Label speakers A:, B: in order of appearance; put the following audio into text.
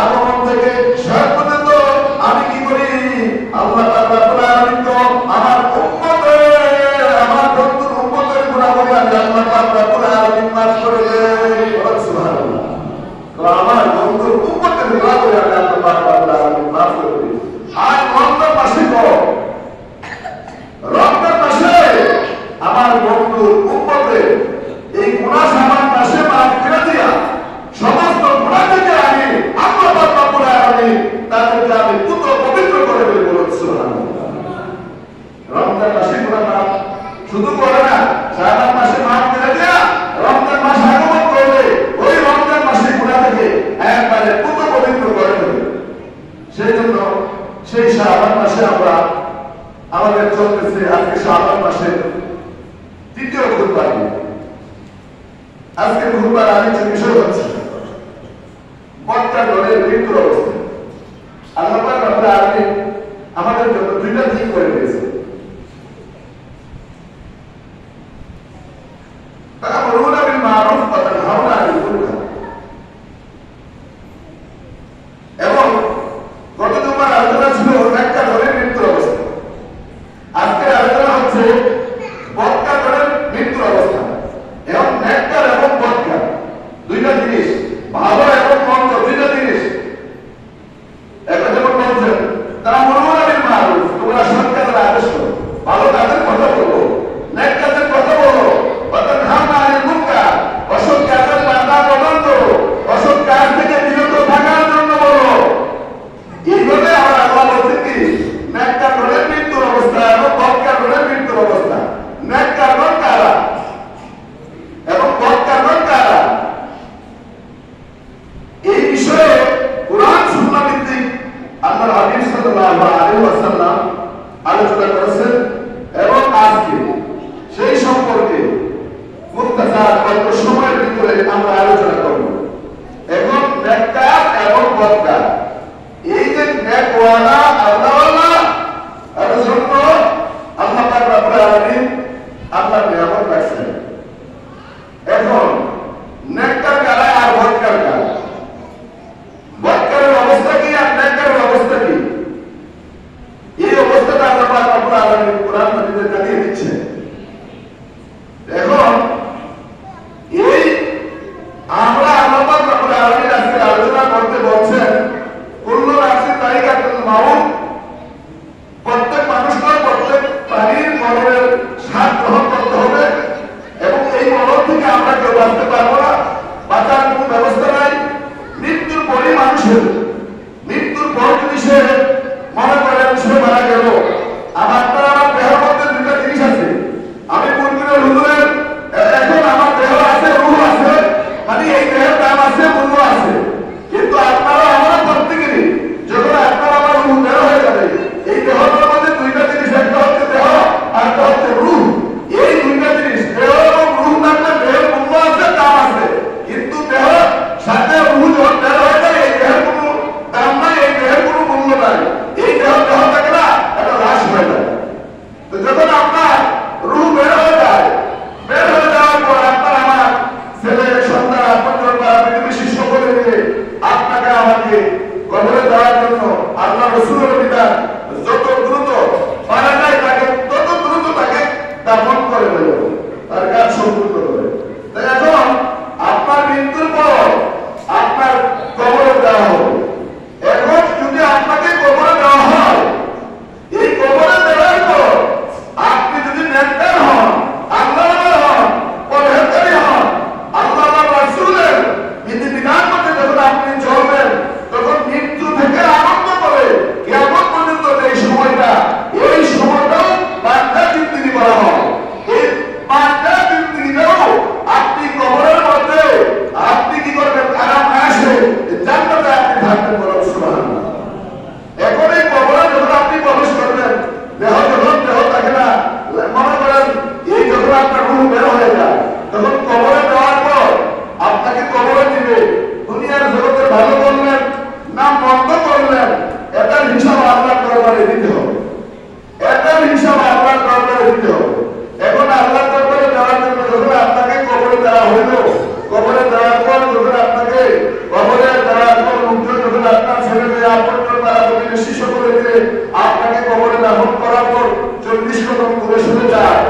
A: আগমন থেকে শেষ পর্যন্ত আমি কি করি? আল্লাহ রাব্বুল আলামিন তো আমার উম্মতের, আমার বন্ধুর উম্মতের গুনাহগুলো আমি আল্লাহ রাব্বুল আলামিন মাফ করে দেই। সুবহানাল্লাহ। তো আমার বন্ধুর উম্মতের গুনাহগুলো আমি আল্লাহ রাব্বুল আলামিন মাফ করে দেই। আর রমজান মাসে রমজান মাসে আমার বন্ধুর উম্মতের এই গুনাহ সামান মাসে মাফ করে দিয়া সমস্ত গুনাহ থেকে আমি আল্লাহ রাব্বুল আলামিন তাদেরকে আমি পুত্র পবিত্র করে দেব। সুবহানাল্লাহ। রমজান মাসে গুনাহ মাফ শুধু করে না, শাবান মাসে মাফ করে দেয়া রমজান মাস আগমন করবে, ওই রমজান মাসে গুনাহ থেকে একবারে পুত্র পবিত্র করে দেবে। সেই জন্য সেই শাবান মাসে আমরা আমাদের চলতেছে আজকে শাবান মাসের তৃতীয় খুতবা। আজকে খুতবার আলোচ্য বিষয় হচ্ছে বক্তা দলের মৃত্যুর অবস্থা। আল্লাহ পাক রব্বুল আলামিন আমাদের জন্য দুইটা দিক করে দিয়েছে। তা'মুরুনা বিল মা'রুফ ওয়া তানহাউনা আনিল মুনকার। এবং গত জুমার আলোচনা ছিল একটা দলের মৃত্যুর অবস্থা। আজকে আলোচনা হচ্ছে বক্তা দলের মৃত্যুর অবস্থা। এবং নেককার এবং বক্তা দুইটা জিনিস, ভালো এবং মন্দ দুইটা জিনিস। এখন যেমন বলছেন তা'মুরুনা বিল মা'রুফ, তোমরা সৎ কাজের আদেশ করো, ভালো কাজের কথা বলো, নেক কাজের কথা বলো, ওয়া তানহাউনা আনিল মুনকার, অসৎ কাজের বাধা প্রদান করো, অসৎ কাজ থেকে বিরত থাকার জন্য বলো। এইভাবে আমরা আল্লাহ বলছেন কি নেককার দলের মৃত্যুর অবস্থা এবং বক্তা দলের মৃত্যুর অবস্থা। নেককার দল কারা এবং বক্তা দল কারা, এই বিষয়ে কুরআন সুন্নাহ ভিত্তিক আল্লাহর হাবিব সাল্লাল্লাহু আলাইহি ওয়াসাল্লাম আলোচনা করেছেন। এবং আজকে সেই সম্পর্কে মুখতাসার অল্প সময়ের ভিতরে আমরা আলোচনা করব। এখন নেককার এবং বক্তা, এই যে নেকওয়ালা আল্লাহওয়ালা এর জন্য আল্লাহ পাক রব্বুল আলামিন আল্লাহর নিয়ামত রাখছেন। এখন নেককার কারা আর বক্তার কারা? বক্তার অবস্থা কি আর নেককার অবস্থা কি? এই অবস্থাটা আল্লাহ পাক রব্বুল আলামিন কোরআন মাজিদে জানিয়ে দিচ্ছেন। এখন এই আমরা আল্লাহ পাক রব্বুল আলামিন আজকে আলোচনা করতে বলছেন কুল্লু নাফসিন যায়িকাতুল মাউত, প্রত্যেক মানুষের প্রত্যেক প্রাণীর মরণের স্বাদ গ্রহণ করতে হবে এবং এই মরণ থেকে আমরা কেউ বাঁচতে পারবো না, বাঁচার কোনো ব্যবস্থা নাই। মৃত্যুর পরে মানুষের, মৃত্যুর পর যদি সে মনে করেন সে মারা গেল, আমার দেহের মধ্যে দুইটা জিনিস আছে। আমি মুনকিরের হুজুরের এখন আমার দেহ আছে, রূহ আছে, মানে এই দেহের দাম আছে, মূল্য আছে। কিন্তু আপনারা আমরা প্রত্যেকেরই যখন আপনার আমার রূহ দেহ হয়ে যাবে, এই দেহের মধ্যে দুইটা জিনিস, একটা হচ্ছে দেহ আর একটা হচ্ছে রূহ। এই দুইটা জিনিস দেহ এবং রূহ থাকলে দেহের মূল্য আছে, দাম আছে। কিন্তু দেহ সাথে রূহ যখন দেহ হয়ে যায়, এই দেহের কোনো দাম নাই, এই দেহের কোনো মূল্য নাই। এই দেহ দেহ থাকে না, এটা হ্রাস হয়ে যায়। তো যখন আপনার রূহ বের হয়ে যায়, বের হয়ে যাওয়ার পর আপনার আমার ছেলে সন্তান আপনজন বা প্রতিবেশী সকলে মিলে আপনাকে আমাকে কবরে দেওয়ার জন্য আল্লাহ রাসূলের বিধান যত দ্রুত পারা যায় তাকে তত দ্রুত তাকে দাফন করে দেব, তার কাজ সম্পূর্ণ করে। তাই এখন আপনার মৃত্যুর পর আপনার কবরে দেওয়া হবে। এখন যদি আপনাকে কবরে দেওয়া হয়, এই কবরে দেওয়ার পর আপনি যদি নেককার হন, আল্লাহওয়ালা হন, পরহেজগারী হন, আল্লাহ রাসূলের বিধিবিধান মতে যখন আপনি চলবেন, তখন মৃত্যু থেকে আরম্ভ করে কিয়ামত পর্যন্ত যে সময়টা, এই সময়টাও বান্দা জিন্দেগি বলা হয়। এই বান্দা জিন্দেগিটাও আপনি কবরের মধ্যে আপনি কি করবেন? আরাম আসে জান্নাতে আপনি থাকবেন। বলুন সুবহানাল্লাহ। এখন এই কবরে যখন আপনি প্রবেশ করবেন, দেহ যখন দেহ থাকে না, মনে করেন এই যখন আপনার রূহ বের হয়ে যায়, তখন কবরে দেওয়ার পর আপনাকে কবরে দিবে। দুনিয়ার জগতে ভালো করলেন না মন্দ করলেন, এটার হিসাব আল্লাহর দরবারে দিতে হবে। এটার হিসাব আল্লাহর দরবারে দিতে হবে। এখন আল্লাহর দরবারে দেওয়ার জন্য যখন আপনাকে কবরে দেওয়া হইল, কবরে দেওয়ার পর যখন আপনাকে কবরে দেওয়ার পর 30 কদম করে সরে যায়